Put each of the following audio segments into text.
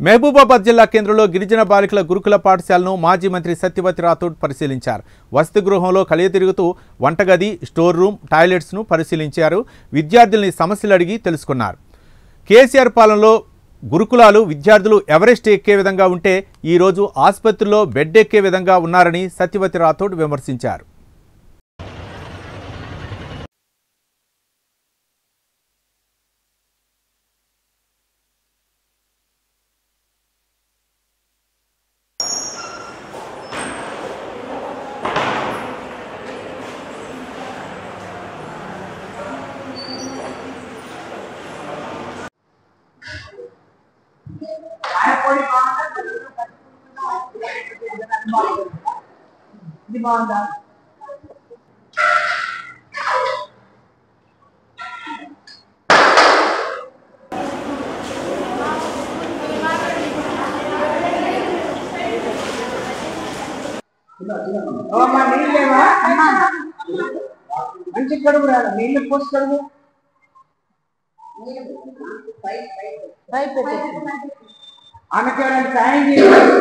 మహబూబాబాద్ జిల్లా కేంద్రంలో గిరిజన బాలికల గురుకుల పాఠశాలను మాజీ మంత్రి సత్యవతి రాథోడ్ పరిశీలించారు. వసతి గృహంలో కలియ తిరుగుతూ వంటగది, స్టోర్ రూమ్, టాయిలెట్స్ను పరిశీలించారు. విద్యార్థుల్ని సమస్యలు అడిగి తెలుసుకున్నారు. కేసీఆర్ పాలనలో గురుకులాలు విద్యార్థులు ఎవరెస్ట్ ఎక్కే విధంగా ఉంటే ఈరోజు ఆసుపత్రుల్లో బెడ్ ఎక్కే విధంగా ఉన్నారని సత్యవతి రాథోడ్ విమర్శించారు. మంచి కడుగు రాదు, నీళ్ళు పోసి కడుగు ఆమెకి ఎవరైనా సాయం చేయాలి.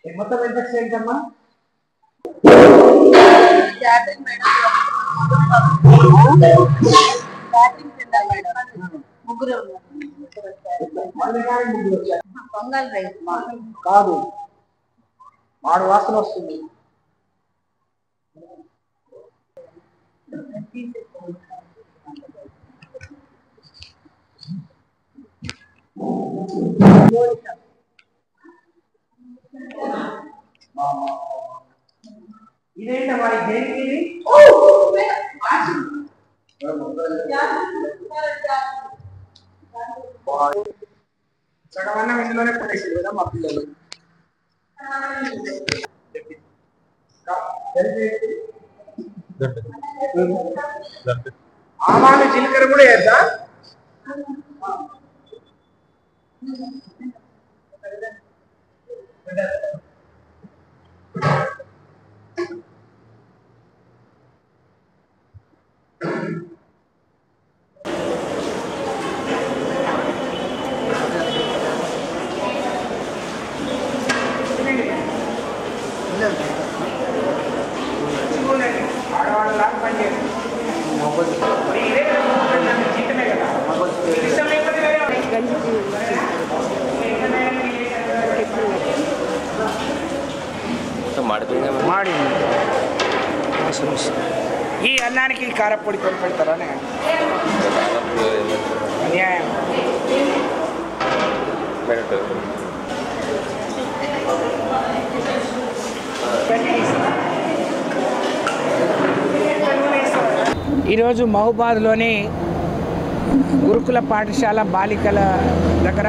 మొత్తం ఎంత ఏంటమ్మా? ముగ్గురు పొంగల్ రైస్ కాదు, మాడు వాసన వస్తుంది. ఇదేంటమ్మా? దేనికి సగం అన్నం ఇందులోనే పడేసారు కదా మా పిల్లలు. ఆవాలు జీలకర్ర కూడా వేద్దా? ఆడవాళ్ళ పని చేయాలి. ఈ అన్నానికి కారపొడి కొని పెడతారా? అన్యాయం. ఈరోజు మహబూబాద్లోని గురుకుల పాఠశాల బాలికల దగ్గర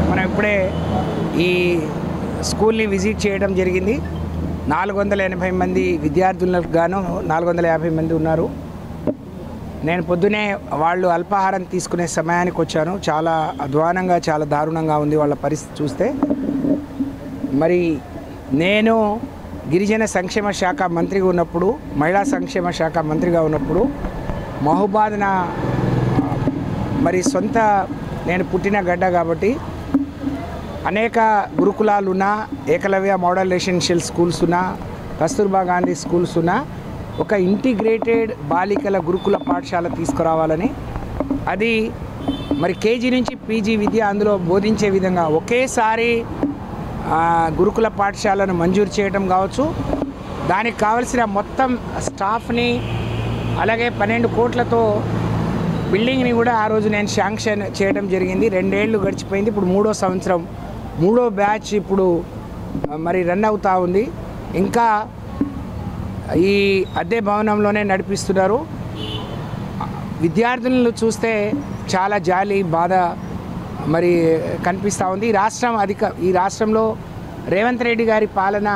మనం ఇప్పుడే ఈ స్కూల్ని విజిట్ చేయడం జరిగింది. 480 మంది విద్యార్థులకు గాను 450 మంది ఉన్నారు. నేను పొద్దునే వాళ్ళు అల్పాహారం తీసుకునే సమయానికి వచ్చాను. చాలా అధ్వానంగా, చాలా దారుణంగా ఉంది వాళ్ళ పరిస్థితి చూస్తే. మరి నేను గిరిజన సంక్షేమ శాఖ మంత్రిగా ఉన్నప్పుడు, మహిళా సంక్షేమ శాఖ మంత్రిగా ఉన్నప్పుడు మహబూబాద్ నా మరి సొంత నేను పుట్టిన గడ్డ కాబట్టి అనేక గురుకులాలు ఉన్నా, ఏకలవ్య మోడల్ రెసిడెన్షియల్ స్కూల్స్ ఉన్నా, కస్తూర్బా గాంధీ స్కూల్స్ ఉన్నా, ఒక ఇంటిగ్రేటెడ్ బాలికల గురుకుల పాఠశాల తీసుకురావాలని, అది మరి కేజీ నుంచి పీజీ విద్య అందులో బోధించే విధంగా ఒకేసారి గురుకుల పాఠశాలను మంజూరు చేయడం కావచ్చు, దానికి కావలసిన మొత్తం స్టాఫ్ని, అలాగే 12 కోట్లతో బిల్డింగ్ని కూడా ఆ రోజు నేను శాంక్షన్ చేయడం జరిగింది. 2 ఏళ్ళు గడిచిపోయింది. ఇప్పుడు 3వ సంవత్సరం, 3వ బ్యాచ్ ఇప్పుడు మరి రన్ అవుతూ ఉంది. ఇంకా ఈ అద్దె భవనంలోనే నడిపిస్తున్నారు. విద్యార్థులను చూస్తే చాలా జాలి, బాధ మరి కనిపిస్తూ ఉంది. ఈ రాష్ట్రంలో రేవంత్ రెడ్డి గారి పాలన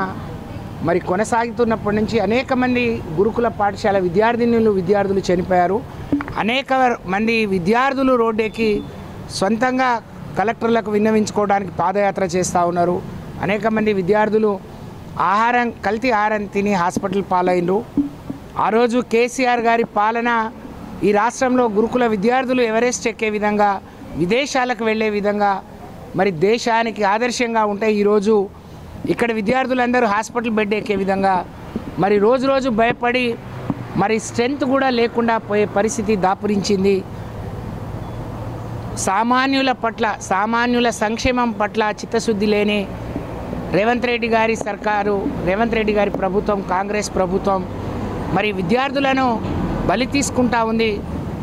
మరి కొనసాగుతున్నప్పటి నుంచి అనేక మంది గురుకుల పాఠశాల విద్యార్థులు చనిపోయారు. అనేక మంది విద్యార్థులు రోడ్డెక్కి సొంతంగా కలెక్టర్లకు విన్నవించుకోవడానికి పాదయాత్ర చేస్తూ ఉన్నారు. అనేక మంది విద్యార్థులు కల్తీ ఆహారం తిని హాస్పిటల్ పాలైనరు. ఆ రోజు కేసీఆర్ గారి పాలన ఈ రాష్ట్రంలో గురుకుల విద్యార్థులు ఎవరెస్ట్ ఎక్కే విధంగా, విదేశాలకు వెళ్ళే విధంగా, మరి దేశానికి ఆదర్శంగా ఉంటే ఈరోజు ఇక్కడ విద్యార్థులందరూ హాస్పిటల్ బెడ్ ఎక్కే విధంగా, మరి రోజు రోజు భయపడి మరి స్ట్రెంత్ కూడా లేకుండా పోయే పరిస్థితి దాపురించింది. సామాన్యుల పట్ల, సామాన్యుల సంక్షేమం పట్ల చిత్తశుద్ధి లేని రేవంత్ రెడ్డి గారి సర్కారు, రేవంత్ రెడ్డి గారి ప్రభుత్వం, కాంగ్రెస్ ప్రభుత్వం మరి విద్యార్థులను బలి తీసుకుంటా ఉంది.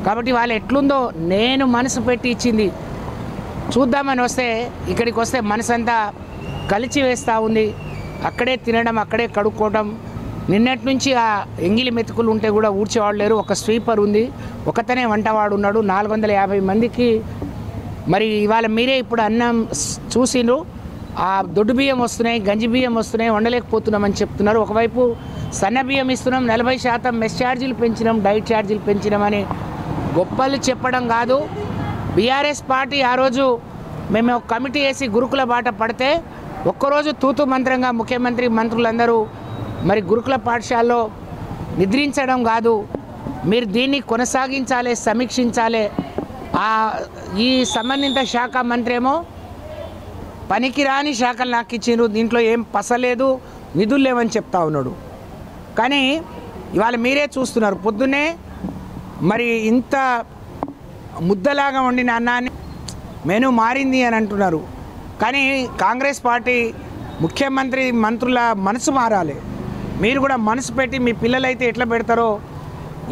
కాబట్టి వాళ్ళు ఎట్లుందో నేను మనసు పెట్టి ఇచ్చింది చూద్దామని వస్తే, ఇక్కడికి వస్తే మనసంతా కలిచి వేస్తూ ఉంది. అక్కడే తినడం, అక్కడే కడుక్కోవడం. నిన్నటి నుంచి ఆ ఎంగిలి మెతుకులు ఉంటే కూడా ఊడ్చేవాళ్ళు లేరు. ఒక స్వీపర్ ఉంది, ఒకతనే వంటవాడు ఉన్నాడు. 450 మందికి మరి ఇవాళ మీరే ఇప్పుడు అన్నం చూసిండ్రు. ఆ దొడ్డు బియ్యం వస్తున్నాయి, గంజి బియ్యం వస్తున్నాయి, వండలేకపోతున్నామని చెప్తున్నారు. ఒకవైపు సన్న బియ్యం ఇస్తున్నాం, 40% మెస్ ఛార్జీలు పెంచినాం, డైట్ ఛార్జీలు పెంచినామని గొప్పలు చెప్పడం కాదు. బీఆర్ఎస్ పార్టీ ఆ రోజు మేము ఒక కమిటీ వేసి గురుకుల బాట పడితే ఒక్కరోజు తూతు మంత్రంగా ముఖ్యమంత్రి, మంత్రులందరూ మరి గురుకుల పాఠశాలలో నిద్రించడం కాదు, మీరు దీన్ని కొనసాగించాలి, సమీక్షించాలి. ఈ సంబంధిత శాఖ మంత్రి ఏమో పనికిరాని శాఖలు నాకు ఇచ్చిండ్రు, దీంట్లో ఏం పసలేదు, నిధులు లేవని చెప్తా ఉన్నాడు. కానీ ఇవాళ మీరే చూస్తున్నారు, పొద్దున్నే మరి ఇంత ముద్దలాగా వండిన అన్నాన్ని మెనూ మారింది అని అంటున్నారు. కానీ కాంగ్రెస్ పార్టీ ముఖ్యమంత్రి, మంత్రుల మనసు మారాలి. మీరు కూడా మనసు పెట్టి మీ పిల్లలైతే ఎట్లా పెడతారో,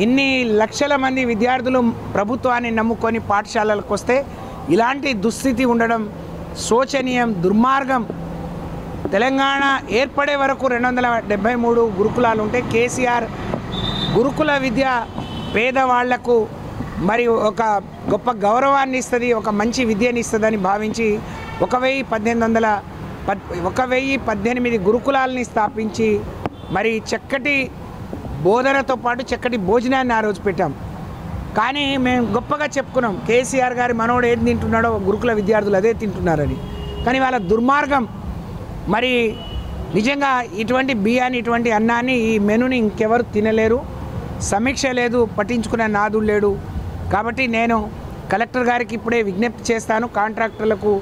ఇన్ని లక్షల మంది విద్యార్థులు ప్రభుత్వాన్ని నమ్ముకొని పాఠశాలలకు వస్తే ఇలాంటి దుస్థితి ఉండడం శోచనీయం, దుర్మార్గం. తెలంగాణ ఏర్పడే వరకు 273 గురుకులాలు ఉంటే కేసీఆర్ గురుకుల విద్య పేదవాళ్లకు మరి ఒక గొప్ప గౌరవాన్ని ఇస్తుంది, ఒక మంచి విద్యని ఇస్తుందని భావించి 1018 గురుకులాలని స్థాపించి మరి చక్కటి బోధనతో పాటు చక్కటి భోజనాన్ని ఆ రోజు పెట్టాం. కానీ మేము గొప్పగా చెప్పుకున్నాం, కేసీఆర్ గారి మనోడు ఏది తింటున్నాడో గురుకుల విద్యార్థులు అదే తింటున్నారని. కానీ వాళ్ళ దుర్మార్గం. మరి నిజంగా ఇటువంటి బియ్యాన్ని, ఇటువంటి అన్నాన్ని, ఈ మెనూని ఇంకెవరు తినలేరు. సమీక్ష లేదు, పట్టించుకునే నాదుడు లేడు. కాబట్టి నేను కలెక్టర్ గారికి ఇప్పుడే విజ్ఞప్తి చేస్తాను, కాంట్రాక్టర్లకు.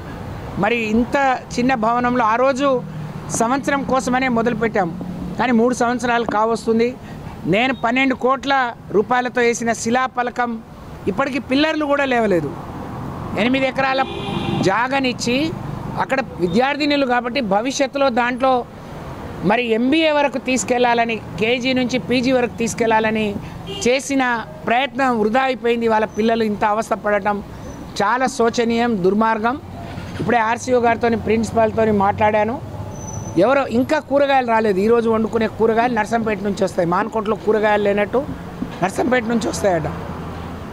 మరి ఇంత చిన్న భవనంలో ఆ రోజు సంవత్సరం కోసమనే మొదలుపెట్టాం, కానీ 3 సంవత్సరాలు కావస్తుంది. నేను 12 కోట్ల రూపాయలతో వేసిన శిలాఫలకం ఇప్పటికీ పిల్లర్లు కూడా లేవలేదు. 8 ఎకరాల జాగనిచ్చి అక్కడ విద్యార్థినులు కాబట్టి భవిష్యత్తులో దాంట్లో మరి MBA వరకు తీసుకెళ్లాలని, KG నుంచి PG వరకు తీసుకెళ్లాలని చేసిన ప్రయత్నం వృధా అయిపోయింది. వాళ్ళ పిల్లలు ఇంత అవస్థ పడటం చాలా శోచనీయం, దుర్మార్గం. ఇప్పుడే RCO గారితో, ప్రిన్సిపాల్తో మాట్లాడాను. ఎవరో ఇంకా కూరగాయలు రాలేదు. ఈరోజు వండుకునే కూరగాయలు నర్సంపేట నుంచి వస్తాయి. మాన్కోట్లో కూరగాయలు లేనట్టు నర్సంపేట నుంచి వస్తాయట.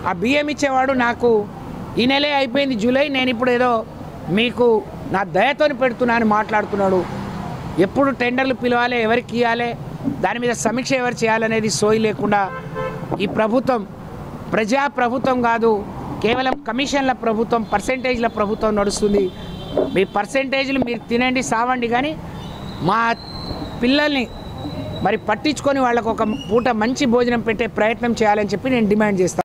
ఆ బియ్యం ఇచ్చేవాడు నాకు ఈ నెలే అయిపోయింది, జూలై, నేను ఇప్పుడు ఏదో మీకు నా దయతోని పెడుతున్నాను మాట్లాడుతున్నాడు. ఎప్పుడు టెండర్లు పిలవాలి, ఎవరికి ఇవ్వాలి, దాని మీద సమీక్ష ఎవరు చేయాలనేది సోయి లేకుండా ఈ ప్రభుత్వం ప్రజా ప్రభుత్వం కాదు, కేవలం కమిషన్ల ప్రభుత్వం, పర్సెంటేజ్ల ప్రభుత్వం నడుస్తుంది. మీ పర్సెంటేజ్లు మీరు తినండి, సావండి, కానీ మా పిల్లల్ని మరి పట్టించుకొని వాళ్ళకు ఒక పూట మంచి భోజనం పెట్టే ప్రయత్నం చేయాలని చెప్పి నేను డిమాండ్ చేస్తాను.